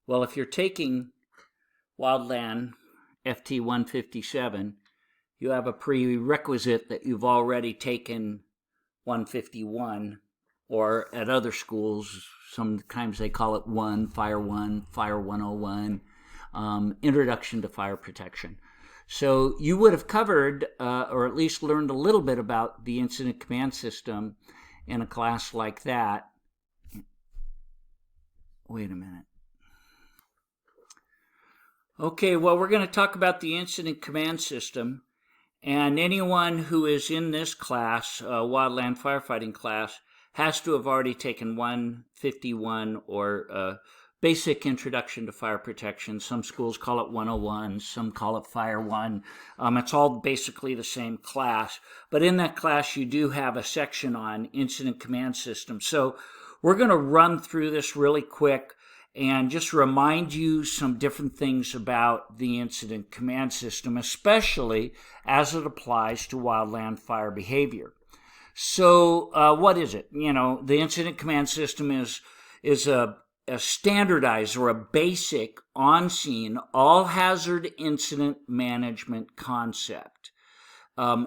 Well, if you're taking Wildland FT 157, you have a prerequisite that you've already taken 151, or at other schools, sometimes they call it Fire 101, Introduction to Fire Protection. So you would have covered, or at least learned a little bit about the incident command system in a class like that. Wait a minute. Okay, well, we're going to talk about the incident command system. And anyone who is in this class, wildland firefighting class, has to have already taken 151 or basic introduction to fire protection. Some schools call it 101, some call it Fire 1. It's all basically the same class. But in that class, you do have a section on incident command system. So we're going to run through this really quick and just remind you some different things about the incident command system, especially as it applies to wildland fire behavior. So what is it? The incident command system is a standardized or a basic on-scene all-hazard incident management concept.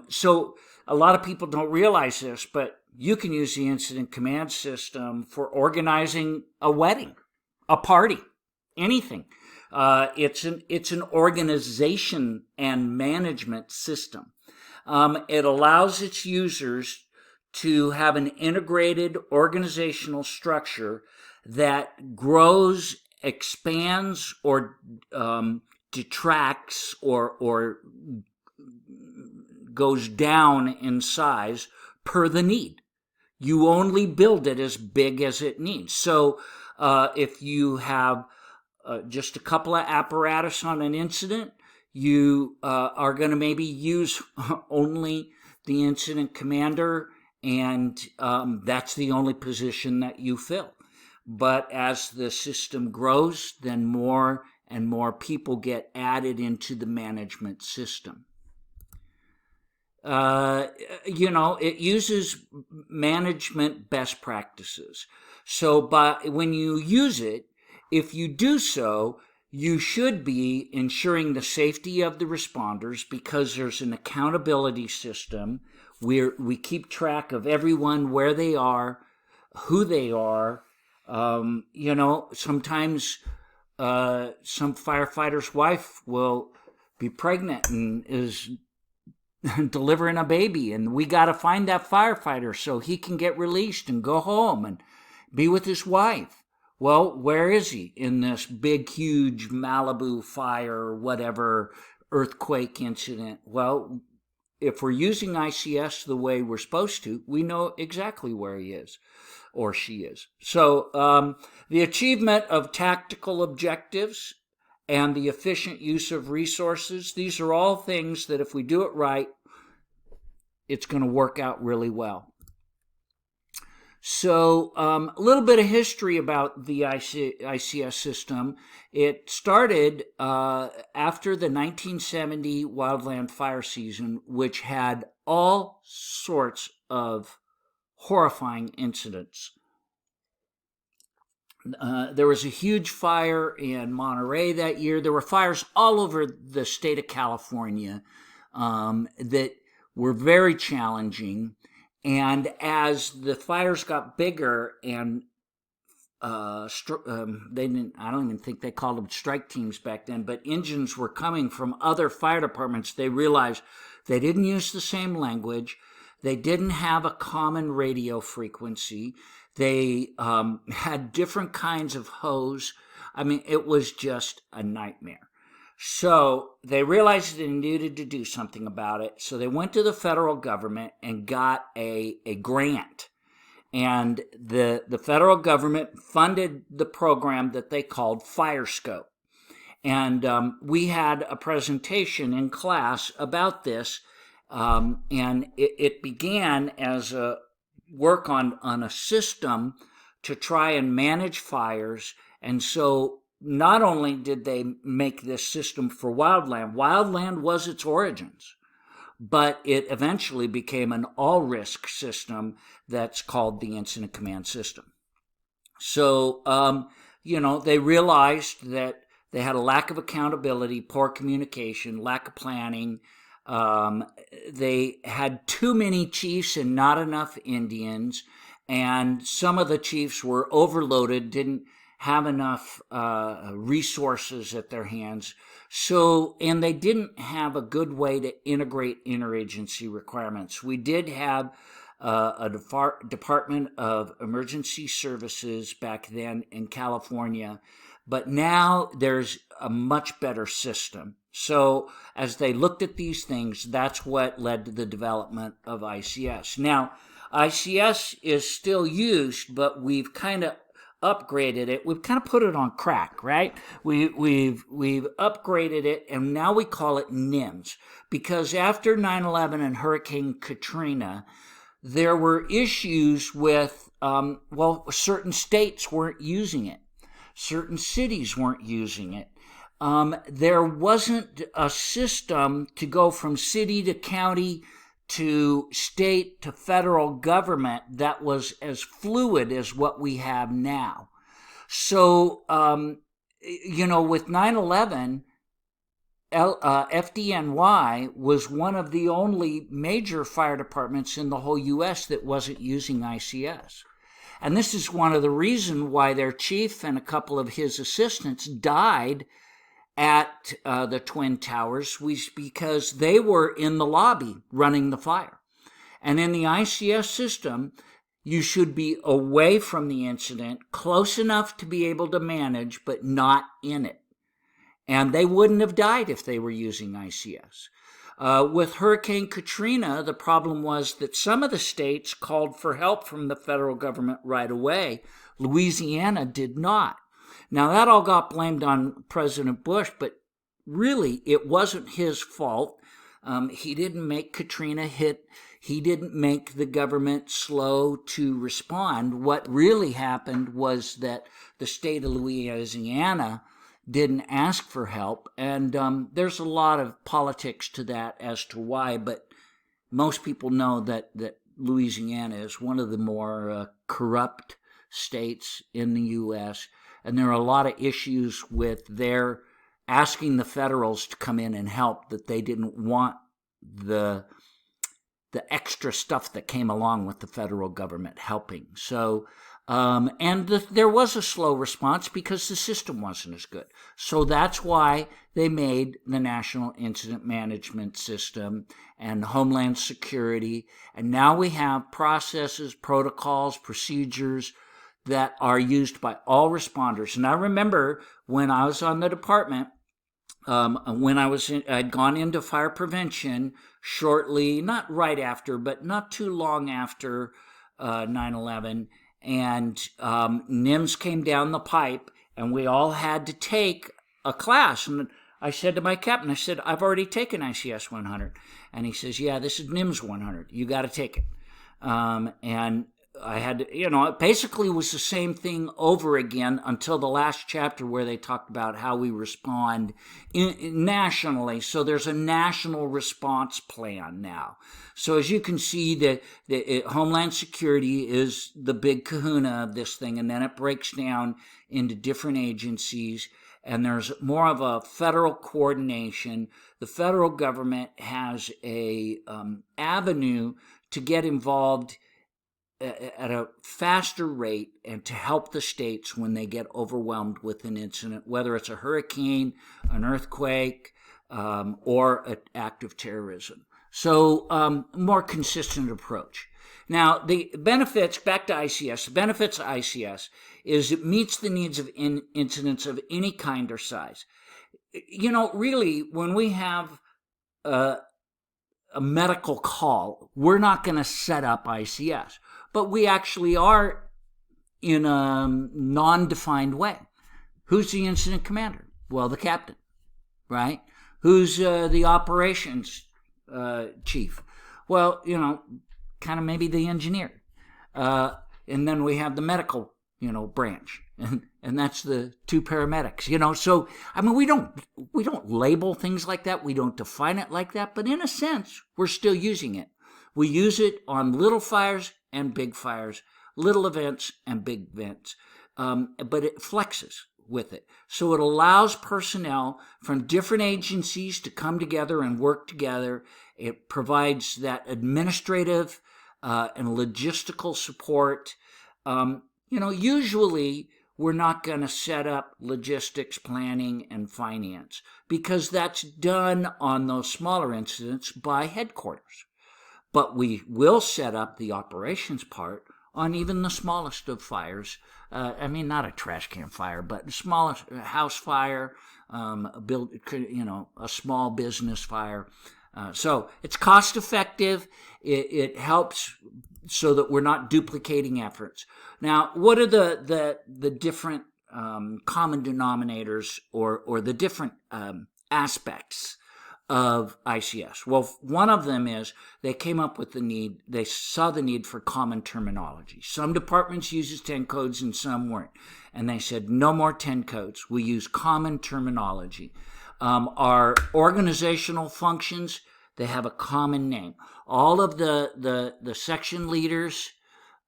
So a lot of people don't realize this, but you can use the incident command system for organizing a wedding, a party, anything. It's an organization and management system. It allows its users to have an integrated organizational structure that grows, expands, or detracts or goes down in size per the need. You only build it as big as it needs. So if you have just a couple of apparatus on an incident, you are going to maybe use only the incident commander, and that's the only position that you fill. But as the system grows, then more and more people get added into the management system. It uses management best practices. So when you use it, if you do so, you should be ensuring the safety of the responders because there's an accountability system where we keep track of everyone, where they are, who they are. Sometimes some firefighter's wife will be pregnant and is delivering a baby, and we got to find that firefighter so he can get released and go home and be with his wife. Well, where is he in this big, huge Malibu fire or whatever earthquake incident? Well, if we're using ICS the way we're supposed to, we know exactly where he is or she is. So the achievement of tactical objectives and the efficient use of resources, these are all things that if we do it right, it's going to work out really well. So a little bit of history about the ICS system. It started after the 1970 wildland fire season, which had all sorts of horrifying incidents. There was a huge fire in Monterey that year. There were fires all over the state of California that were very challenging. And as the fires got bigger and I don't even think they called them strike teams back then, but engines were coming from other fire departments, they realized they didn't use the same language. They didn't have a common radio frequency. They had different kinds of hose. I mean, it was just a nightmare. So they realized they needed to do something about it. So they went to the federal government and got a grant. And the federal government funded the program that they called FireScope. And we had a presentation in class about this. And it began as a work on a system to try and manage fires. And so not only did they make this system for wildland was its origins, but it eventually became an all-risk system that's called the Incident Command System. So, they realized that they had a lack of accountability, poor communication, lack of planning. They had too many chiefs and not enough Indians, and some of the chiefs were overloaded, didn't have enough resources at their hands. So, and they didn't have a good way to integrate interagency requirements. We did have a Department of Emergency Services back then in California, but now there's a much better system. So as they looked at these things, that's what led to the development of ICS. Now, ICS is still used, but we've kind of upgraded it. We've kind of put it on crack, right? We've upgraded it, and now we call it NIMS, because after 9/11 and Hurricane Katrina, there were issues with, certain states weren't using it. Certain cities weren't using it. There wasn't a system to go from city to county to state to federal government that was as fluid as what we have now. So, with 9/11, FDNY was one of the only major fire departments in the whole U.S. that wasn't using ICS. And this is one of the reasons why their chief and a couple of his assistants died at the Twin Towers, was because they were in the lobby running the fire. And in the ICS system, you should be away from the incident, close enough to be able to manage, but not in it. And they wouldn't have died if they were using ICS. With Hurricane Katrina, the problem was that some of the states called for help from the federal government right away. Louisiana did not. Now, that all got blamed on President Bush, but really it wasn't his fault. He didn't make Katrina hit. He didn't make the government slow to respond. What really happened was that the state of Louisiana didn't ask for help, and there's a lot of politics to that as to why, but most people know that Louisiana is one of the more corrupt states in the U.S., and there are a lot of issues with their asking the federals to come in and help, that they didn't want the extra stuff that came along with the federal government helping. So, there was a slow response because the system wasn't as good. So that's why they made the National Incident Management System and Homeland Security. And now we have processes, protocols, procedures that are used by all responders. And I remember when I was on the department, when I'd gone into fire prevention shortly, not right after, but not too long after 9/11, and NIMS came down the pipe, and we all had to take a class. And I said to my captain, I said, I've already taken ICS 100. And he says, yeah, this is NIMS 100. You got to take it. And I had to, it basically was the same thing over again until the last chapter where they talked about how we respond nationally. So there's a national response plan now. So as you can see, the Homeland Security is the big kahuna of this thing, and then it breaks down into different agencies, and there's more of a federal coordination. The federal government has a avenue to get involved at a faster rate and to help the states when they get overwhelmed with an incident, whether it's a hurricane, an earthquake, or an act of terrorism. So more consistent approach. Now, the benefits, back to ICS, the benefits of ICS is it meets the needs of incidents of any kind or size. Really, when we have a medical call, we're not going to set up ICS. But we actually are in a non-defined way. Who's the incident commander? Well, the captain, right? Who's the operations chief? Well, kind of maybe the engineer. And then we have the medical, branch. And that's the two paramedics, So, we don't label things like that. We don't define it like that. But in a sense, we're still using it. We use it on little fires and big fires, little events and big events. but it flexes with it. So it allows personnel from different agencies to come together and work together. It provides that administrative and logistical support. Usually we're not going to set up logistics, planning, and finance because that's done on those smaller incidents by headquarters. But we will set up the operations part on even the smallest of fires. Not a trash can fire, but the smallest house fire, a small business fire. So it's cost effective. It helps so that we're not duplicating efforts. Now, what are the different common denominators or the different aspects of ICS? Well, one of them is they came up with they saw the need for common terminology. Some departments uses 10 codes and some weren't. And they said, no more 10 codes. We use common terminology. Our organizational functions, they have a common name. All of the section leaders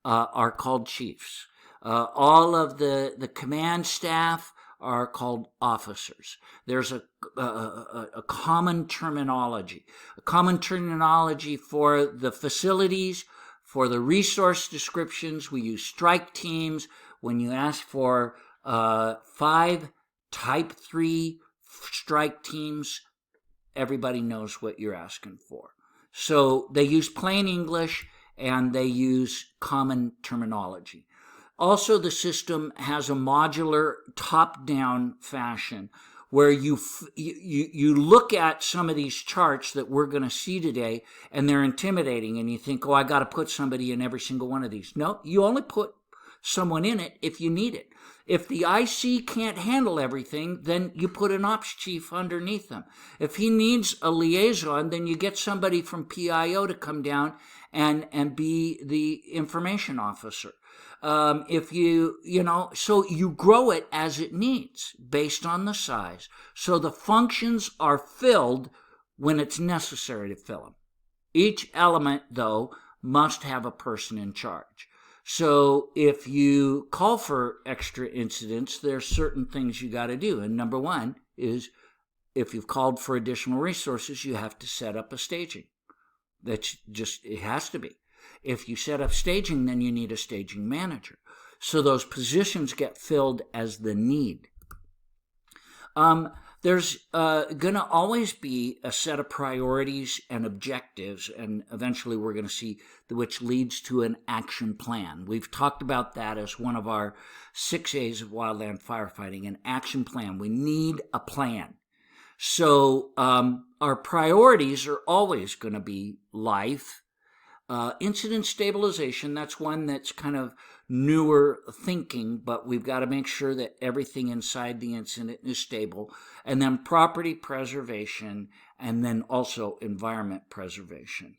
are called chiefs. All of the command staff are called officers. There's a common terminology. A common terminology for the facilities, for the resource descriptions. We use strike teams. When you ask for 5 Type 3 strike teams, everybody knows what you're asking for. So they use plain English and they use common terminology. Also, the system has a modular top-down fashion where you look at some of these charts that we're going to see today and they're intimidating and you think, I got to put somebody in every single one of these. No, you only put someone in it if you need it. If the IC can't handle everything, then you put an ops chief underneath them. If he needs a liaison, then you get somebody from PIO to come down and be the information officer. So you grow it as it needs based on the size. So the functions are filled when it's necessary to fill them. Each element, though, must have a person in charge. So if you call for extra incidents, there's certain things you got to do. And number one is if you've called for additional resources, you have to set up a staging. It has to be. If you set up staging, then you need a staging manager. So those positions get filled as the need. There's going to always be a set of priorities and objectives, and eventually we're going to see which leads to an action plan. We've talked about that as one of our 6 A's of wildland firefighting, an action plan. We need a plan. So our priorities are always going to be life. Incident stabilization, that's one that's kind of newer thinking, but we've got to make sure that everything inside the incident is stable. And then property preservation, and then also environment preservation.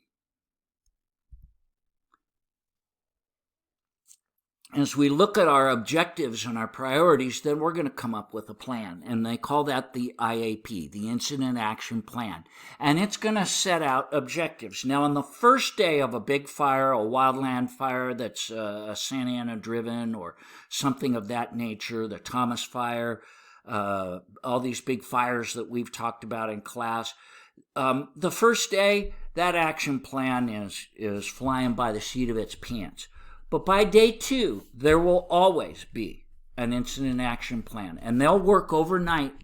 As we look at our objectives and our priorities, then we're going to come up with a plan. And they call that the IAP, the Incident Action Plan. And it's going to set out objectives. Now, on the first day of a big fire, a wildland fire that's a Santa Ana driven or something of that nature, the Thomas Fire, all these big fires that we've talked about in class, the first day, that action plan is flying by the seat of its pants. But by day 2, there will always be an incident action plan. And they'll work overnight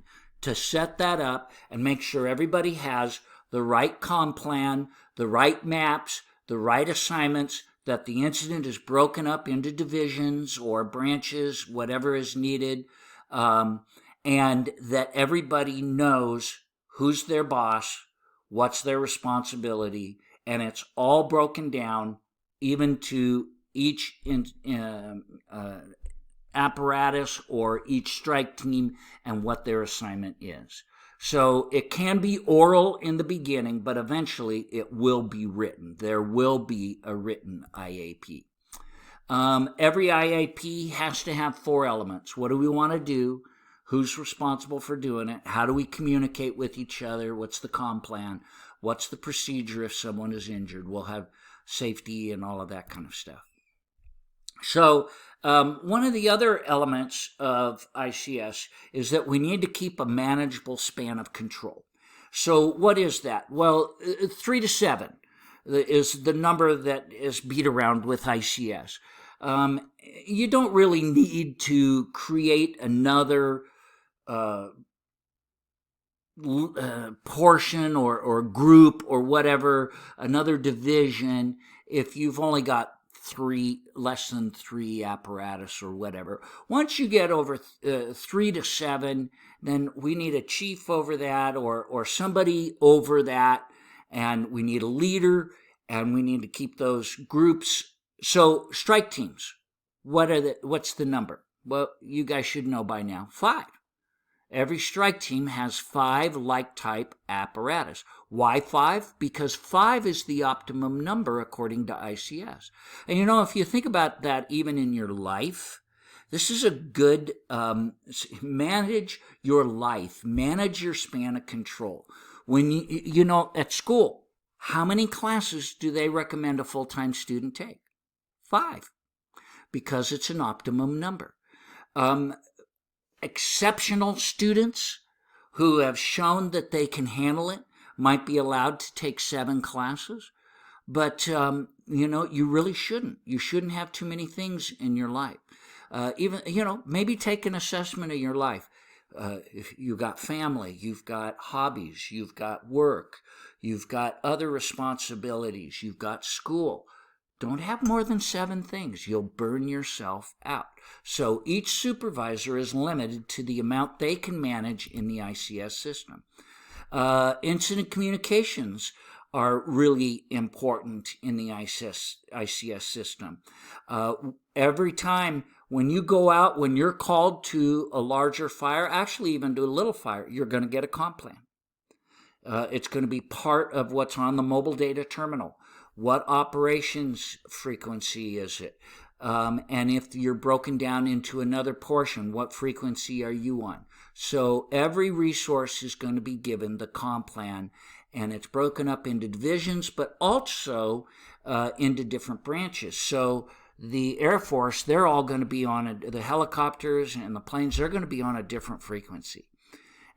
to set that up and make sure everybody has the right comm plan, the right maps, the right assignments, that the incident is broken up into divisions or branches, whatever is needed, and that everybody knows who's their boss, what's their responsibility, and it's all broken down even to each apparatus or each strike team and what their assignment is. So it can be oral in the beginning, but eventually it will be written. There will be a written IAP. Every IAP has to have 4 elements. What do we want to do? Who's responsible for doing it? How do we communicate with each other? What's the comm plan? What's the procedure if someone is injured? We'll have safety and all of that kind of stuff. So one of the other elements of ICS is that we need to keep a manageable span of control. So what is that? Well, 3 to 7 is the number that is beat around with ICS. You don't really need to create another portion or group or whatever, another division, if you've only got less than 3 apparatus or whatever. Once you get over 3 to 7, then we need a chief over that or somebody over that, and we need a leader, and we need to keep those groups. So strike teams, what's the number? Well, you guys should know by now, 5. Every strike team has 5 like-type apparatus. Why 5? Because 5 is the optimum number according to ICS. And if you think about that even in your life, this is a good, manage your life, manage your span of control. When at school, how many classes do they recommend a full-time student take? 5, because it's an optimum number. Exceptional students who have shown that they can handle it might be allowed to take 7 classes, but you really shouldn't. You shouldn't have too many things in your life. Maybe take an assessment of your life. If you've got family, you've got hobbies, you've got work, you've got other responsibilities, you've got school. Don't have more than 7 things. You'll burn yourself out. So each supervisor is limited to the amount they can manage in the ICS system. Incident communications are really important in the ICS system. Every time when you go out, when you're called to a larger fire, actually even to a little fire, you're going to get a comp plan. It's going to be part of what's on the mobile data terminal. What operations frequency is it? And if you're broken down into another portion, what frequency are you on? So every resource is going to be given the comp plan, and it's broken up into divisions, but also into different branches. So the Air Force, they're all going to be on the helicopters and the planes, they're going to be on a different frequency.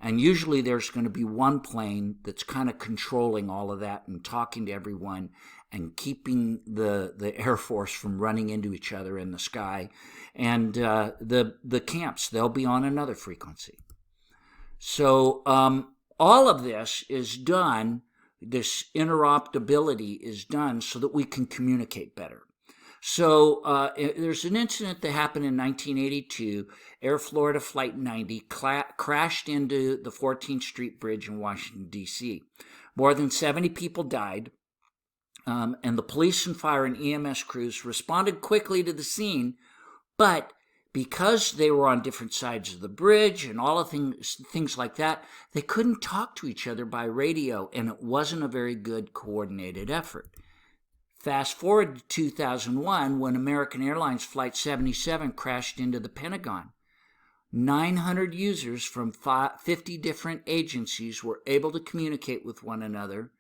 And usually there's going to be one plane that's kind of controlling all of that and talking to everyone and keeping the Air Force from running into each other in the sky. And the camps, they'll be on another frequency. So all of this is done, this interoperability is done so that we can communicate better. So there's an incident that happened in 1982. Air Florida Flight 90 crashed into the 14th Street Bridge in Washington, D.C. More than 70 people died, and the police and fire and EMS crews responded quickly to the scene, but because they were on different sides of the bridge and all of things like that, they couldn't talk to each other by radio, and it wasn't a very good coordinated effort. Fast forward to 2001, when American Airlines Flight 77 crashed into the Pentagon. 900 users from 50 different agencies were able to communicate with one another.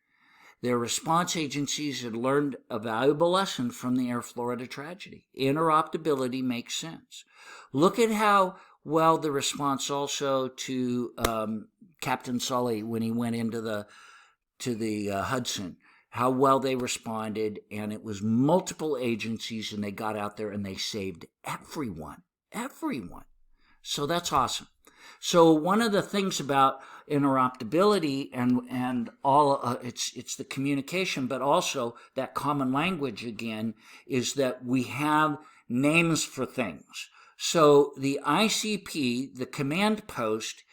Their response agencies had learned a valuable lesson from the Air Florida tragedy. Interoperability makes sense. Look at how well the response also to Captain Sully when he went into the Hudson. How well they responded, and it was multiple agencies, and they got out there and they saved everyone. So that's awesome. So one of the things about interoperability and all it's the communication, but also that common language again, is that we have names for things. So the ICP, the command post,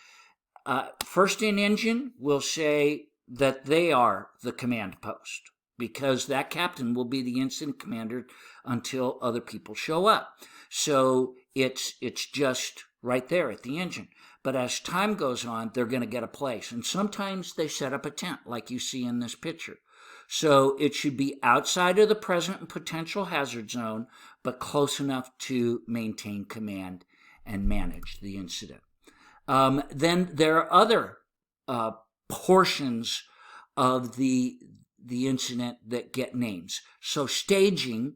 first in engine will say that they are the command post, because that captain will be the incident commander until other people show up. So it's just right there at the engine. But as time goes on, they're going to get a place. And sometimes they set up a tent, like you see in this picture. So it should be outside of the present and potential hazard zone, but close enough to maintain command and manage the incident. Then there are other portions of the incident that get names. So staging,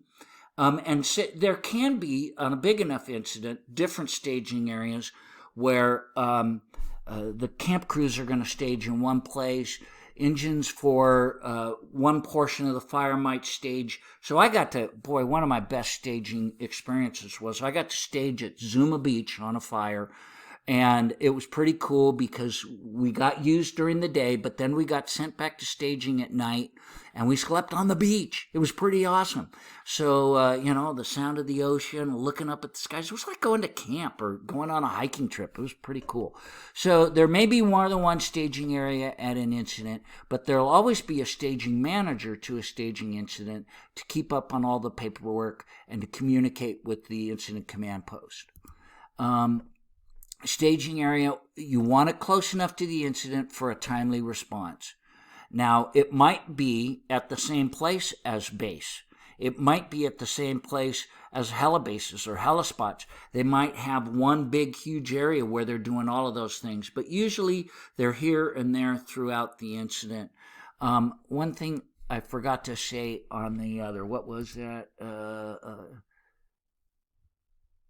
There can be, on a big enough incident, different staging areas where the camp crews are going to stage in one place. Engines for one portion of the fire might stage. So I got to, one of my best staging experiences was I got to stage at Zuma Beach on a fire. And it was pretty cool because we got used during the day, but then we got sent back to staging at night, and we slept on the beach. It was pretty awesome. So, the sound of the ocean, looking up at the skies, it was like going to camp or going on a hiking trip. It was pretty cool. So there may be more than one staging area at an incident, but there'll always be a staging manager to a staging incident to keep up on all the paperwork and to communicate with the incident command post. Staging area, you want it close enough to the incident for a timely response. Now, it might be at the same place as base. It might be at the same place as helibases or helispots. They might have one big, huge area where they're doing all of those things, but usually they're here and there throughout the incident. One thing I forgot to say on the other, what was that?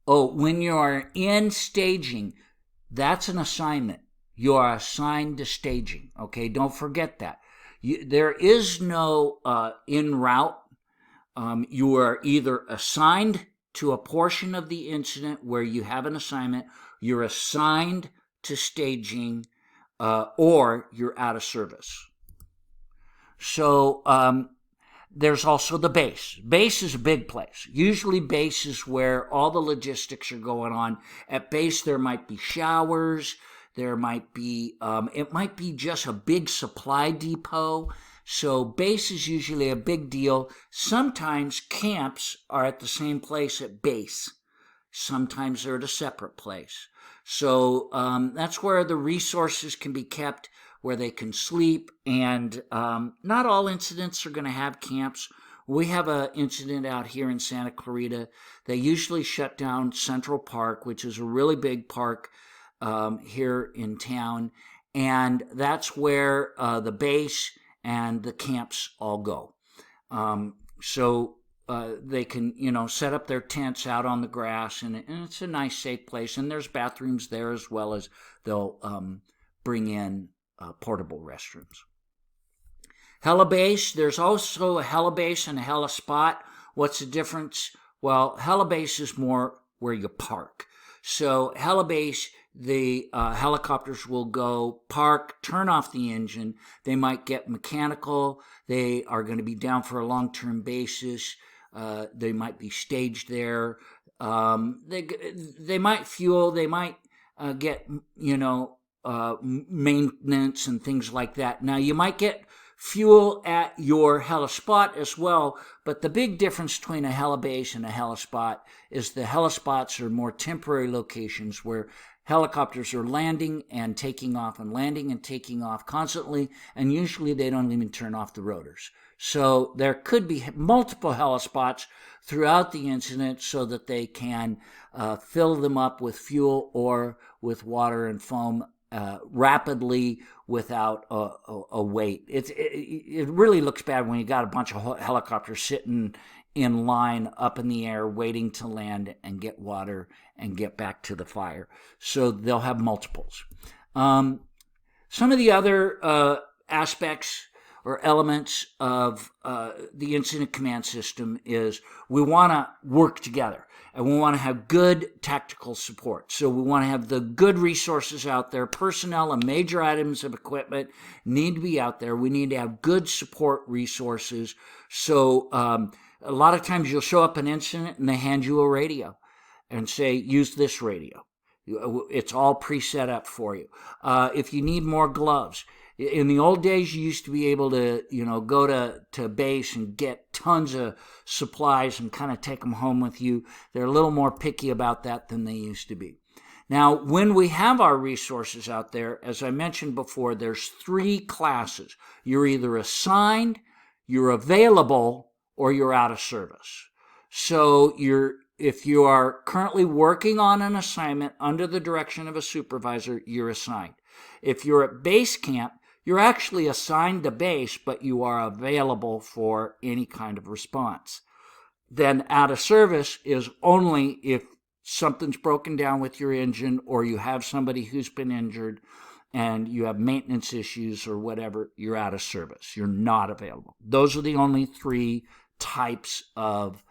When you are in staging, that's an assignment. You are assigned to staging. Okay, don't forget that. There is no en route. You are either assigned to a portion of the incident where you have an assignment, you're assigned to staging, or you're out of service. So, there's also the base. Base is a big place. Usually base is where all the logistics are going on. At base, there might be showers. There might be, it might be just a big supply depot. So base is usually a big deal. Sometimes camps are at the same place at base. Sometimes they're at a separate place. So that's where the resources can be kept, where they can sleep, and not all incidents are going to have camps. We have an incident out here in Santa Clarita. They usually shut down Central Park, which is a really big park here in town, and that's where the base and the camps all go. So they can, set up their tents out on the grass, and it's a nice, safe place, and there's bathrooms there as well as they'll bring in portable restrooms. Helibase, there's also a helibase and a helispot. What's the difference? Well, helibase is more where you park. So helibase, the helicopters will go park, turn off the engine. They might get mechanical. They are going to be down for a long-term basis. They might be staged there. They might fuel. They might get, maintenance and things like that. Now, you might get fuel at your helispot as well, but the big difference between a helibase and a helispot is the helispots are more temporary locations where helicopters are landing and taking off and landing and taking off constantly, and usually they don't even turn off the rotors. So there could be multiple helispots throughout the incident so that they can fill them up with fuel or with water and foam rapidly without a wait. It really looks bad when you got a bunch of helicopters sitting in line up in the air waiting to land and get water and get back to the fire. So they'll have multiples. Some of the other aspects or elements of the incident command system is we want to work together. And we want to have good tactical support. So we want to have the good resources out there. Personnel and major items of equipment need to be out there. We need to have good support resources. So a lot of times you'll show up an incident and they hand you a radio and say, use this radio. It's all preset up for you. If you need more gloves, in the old days, you used to be able to, go to base and get tons of supplies and kind of take them home with you. They're a little more picky about that than they used to be. Now, when we have our resources out there, as I mentioned before, there's 3 classes. You're either assigned, you're available, or you're out of service. So if you are currently working on an assignment under the direction of a supervisor, you're assigned. If you're at base camp, you're actually assigned to base, but you are available for any kind of response. then out of service is only if something's broken down with your engine, or you have somebody who's been injured and you have maintenance issues or whatever, you're out of service. You're not available. Those are the only three types of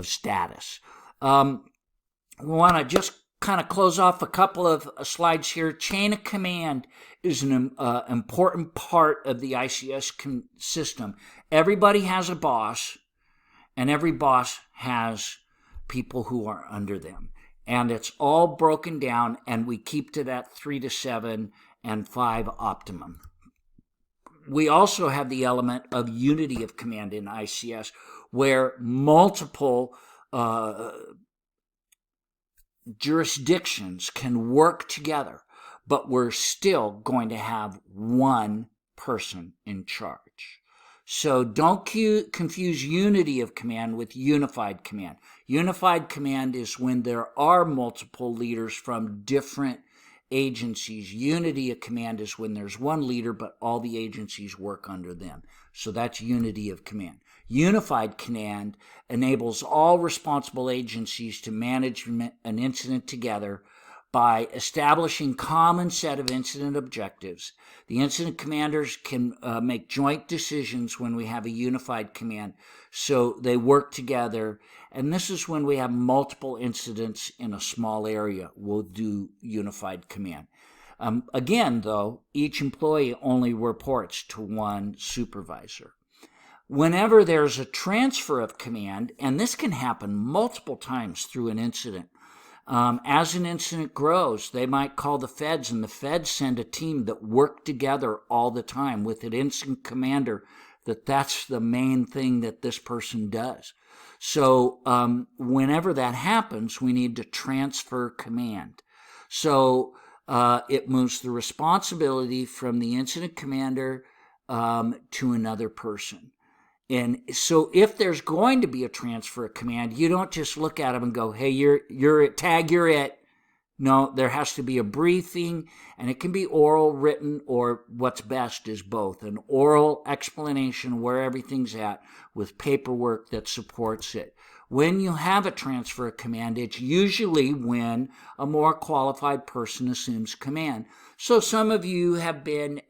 status. We want to just kind of close off a couple of slides here. Chain of command is an important part of the ICS system. Everybody has a boss, and every boss has people who are under them. And it's all broken down, and we keep to that 3 to 7 and 5 optimum. We also have the element of unity of command in ICS, where multiple jurisdictions can work together, but we're still going to have one person in charge. So don't confuse unity of command with unified command. Unified command is when there are multiple leaders from different agencies. Unity of command is when there's one leader, but all the agencies work under them. So that's unity of command. Unified command enables all responsible agencies to manage an incident together by establishing common set of incident objectives. The incident commanders can make joint decisions when we have a unified command, so they work together. And this is when we have multiple incidents in a small area. We'll do unified command. Again, though, each employee only reports to one supervisor. Whenever there's a transfer of command, and this can happen multiple times through an incident, as an incident grows, they might call the feds, and the feds send a team that work together all the time with an incident commander that's the main thing that this person does. So whenever that happens, we need to transfer command. So it moves the responsibility from the incident commander to another person. And so if there's going to be a transfer of command, you don't just look at them and go, hey, you're it, tag, you're it. No, there has to be a briefing, and it can be oral, written, or what's best is both. An oral explanation where everything's at with paperwork that supports it. When you have a transfer of command, it's usually when a more qualified person assumes command. So some of you have been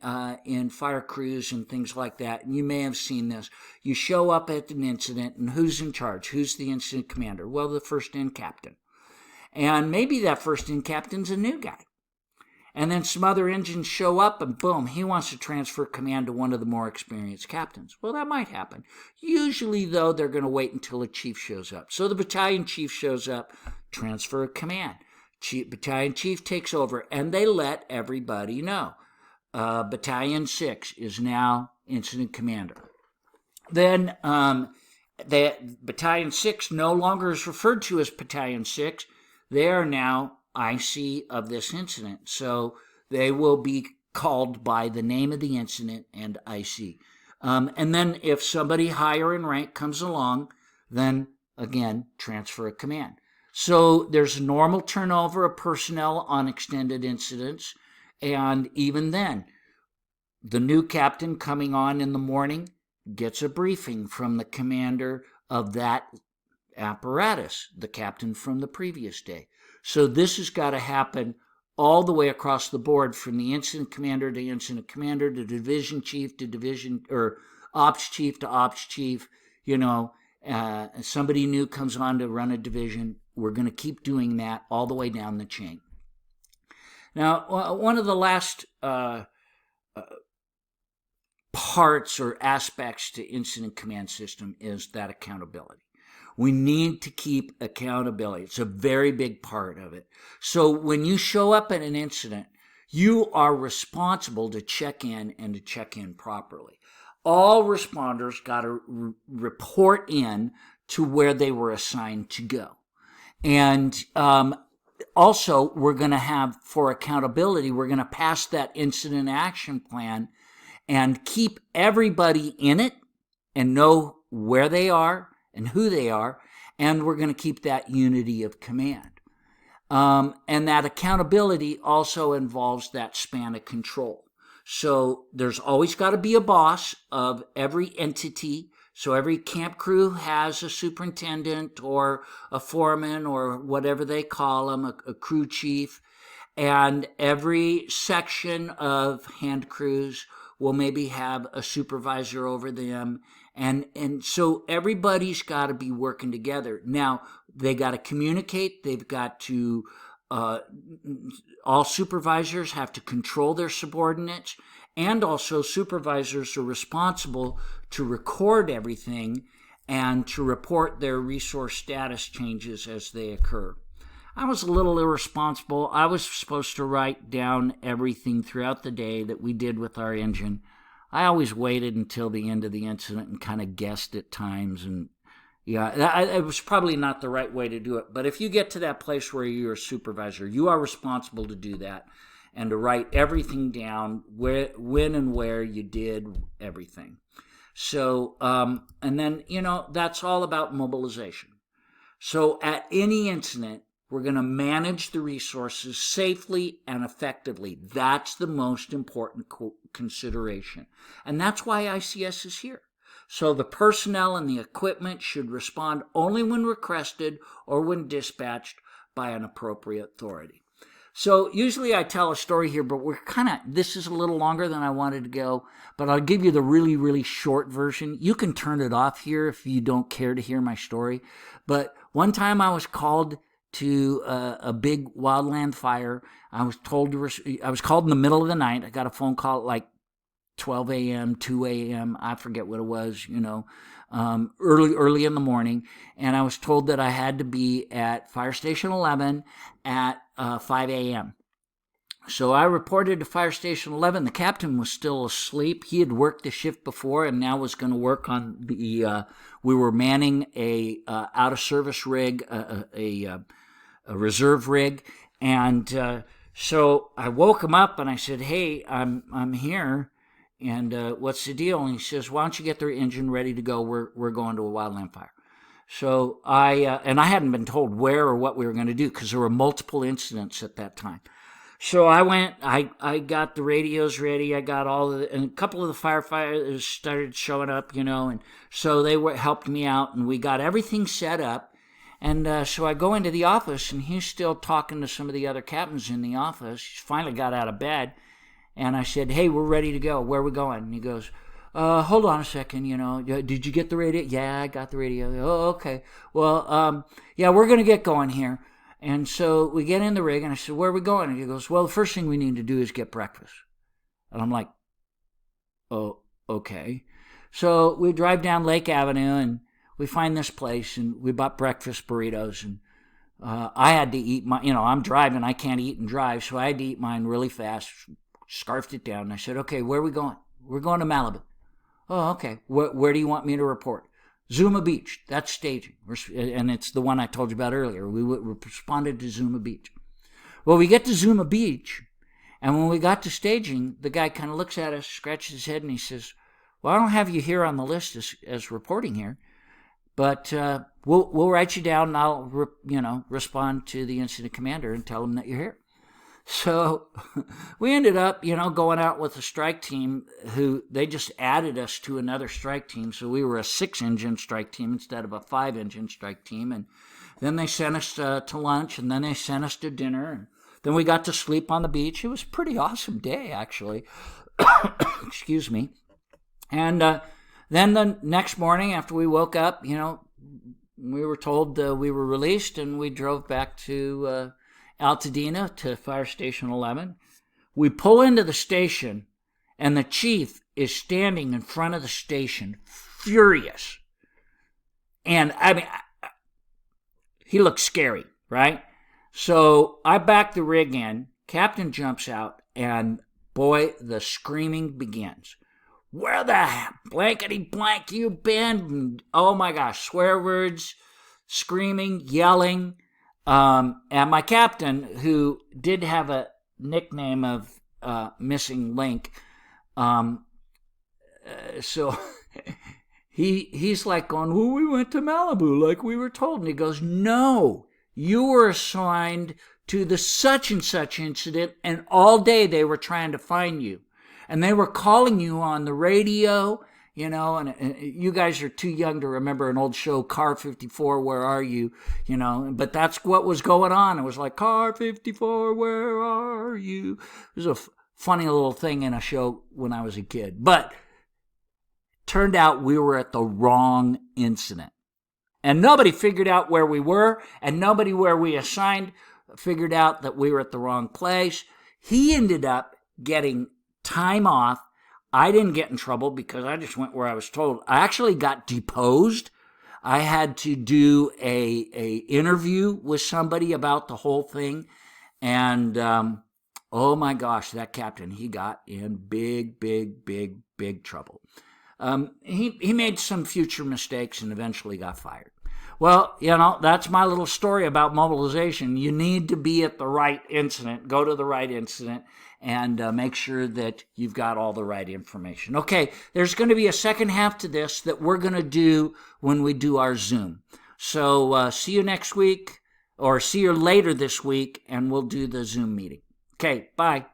in fire crews and things like that, and you may have seen this. You show up at an incident, and who's in charge? Who's the incident commander? Well, the first-in captain. And maybe that first-in captain's a new guy. And then some other engines show up, and boom, he wants to transfer command to one of the more experienced captains. Well, that might happen. Usually, though, they're going to wait until a chief shows up. So the battalion chief shows up, transfer of command. Battalion chief takes over, and they let everybody know. Battalion 6 is now incident commander. Then the Battalion 6 no longer is referred to as Battalion 6. They are now IC of this incident. So they will be called by the name of the incident and IC. And then if somebody higher in rank comes along, then again, transfer of command. So there's a normal turnover of personnel on extended incidents. And even then, the new captain coming on in the morning gets a briefing from the commander of that apparatus, the captain from the previous day. So this has got to happen all the way across the board, from the incident commander to division chief to division, or ops chief to ops chief. Somebody new comes on to run a division. We're going to keep doing that all the way down the chain. Now, one of the last parts or aspects to incident command system is that accountability. We need to keep accountability. It's a very big part of it. So when you show up at an incident, you are responsible to check in and to check in properly. All responders got to report in to where they were assigned to go. And also, we're going to have, for accountability, we're going to pass that incident action plan and keep everybody in it and know where they are and who they are, and we're going to keep that unity of command. And that accountability also involves that span of control. So there's always got to be a boss of every entity So every camp crew has a superintendent or a foreman or whatever they call them, a crew chief. And every section of hand crews will maybe have a supervisor over them. And so everybody's got to be working together. Now, they got to communicate. They've got to, all supervisors have to control their subordinates. And also supervisors are responsible to record everything and to report their resource status changes as they occur. I was a little irresponsible. I was supposed to write down everything throughout the day that we did with our engine. I always waited until the end of the incident and kind of guessed at times. And yeah, it was probably not the right way to do it. But if you get to that place where you're a supervisor, you are responsible to do that and to write everything down, when and where you did everything. So, and then, that's all about mobilization. So at any incident, we're going to manage the resources safely and effectively. That's the most important consideration. And that's why ICS is here. So the personnel and the equipment should respond only when requested or when dispatched by an appropriate authority. So usually I tell a story here, but this is a little longer than I wanted to go, but I'll give you the really, really short version. You can turn it off here if you don't care to hear my story. But one time I was called to a big wildland fire. I was called in the middle of the night. I got a phone call at like 12 a.m., 2 a.m. I forget what it was, early in the morning. And I was told that I had to be at Fire Station 11 at 5 a.m. So I reported to Fire Station 11. The captain was still asleep. He had worked the shift before and now was going to work on we were manning a out-of-service rig, a reserve rig. And so I woke him up and I said, hey, I'm here. And what's the deal? And he says, why don't you get their engine ready to go? We're going to a wildland fire. So I hadn't been told where or what we were going to do because there were multiple incidents at that time. So I went, I got the radios ready. I got and a couple of the firefighters started showing up, and so they helped me out and we got everything set up. And so I go into the office and he's still talking to some of the other captains in the office. He finally got out of bed. And I said, hey, we're ready to go. Where are we going? And he goes, hold on a second, did you get the radio? Yeah, I got the radio. Oh, okay. Well, yeah, we're going to get going here. And so we get in the rig, and I said, where are we going? And he goes, well, the first thing we need to do is get breakfast. And I'm like, oh, okay. So we drive down Lake Avenue, and we find this place, and we bought breakfast burritos. And I had to eat I'm driving. I can't eat and drive, so I had to eat mine really fast, scarfed it down. And I said, okay, where are we going? We're going to Malibu. Oh, okay. Where do you want me to report? Zuma Beach. That's staging. And it's the one I told you about earlier. We responded to Zuma Beach. Well, we get to Zuma Beach, and when we got to staging, the guy kind of looks at us, scratches his head, and he says, well, I don't have you here on the list as reporting here, but we'll write you down, and I'll respond to the incident commander and tell him that you're here. So we ended up, going out with a strike team who they just added us to another strike team. So we were a 6-engine strike team instead of a 5-engine strike team. And then they sent us to lunch, and then they sent us to dinner. And then we got to sleep on the beach. It was a pretty awesome day, actually. Excuse me. And then the next morning after we woke up, we were told we were released, and we drove back to Altadena to Fire Station 11. We pull into the station, and the chief is standing in front of the station, furious. And, he looks scary, right? So I back the rig in, captain jumps out, and boy, the screaming begins. Where the blankety blank you been? And, oh my gosh, swear words, screaming, yelling. And my captain, who did have a nickname of Missing Link, so he's like going, well, we went to Malibu like we were told. And he goes, no, you were assigned to the such and such incident, and all day they were trying to find you. And they were calling you on the radio, and you guys are too young to remember an old show, Car 54, Where Are You? But that's what was going on. It was like, Car 54, where are you? It was a funny little thing in a show when I was a kid. But turned out we were at the wrong incident. And nobody figured out where we were, and nobody where we assigned figured out that we were at the wrong place. He ended up getting time off. I didn't get in trouble because I just went where I was told. I actually got deposed. I had to do a interview with somebody about the whole thing. And oh my gosh, that captain, he got in big trouble. He made some future mistakes and eventually got fired. Well, that's my little story about mobilization. You need to be at the right incident, go to the right incident, and make sure that you've got all the right information. Okay, there's going to be a second half to this that we're going to do when we do our Zoom. So see you next week, or see you later this week, and we'll do the Zoom meeting. Okay, bye.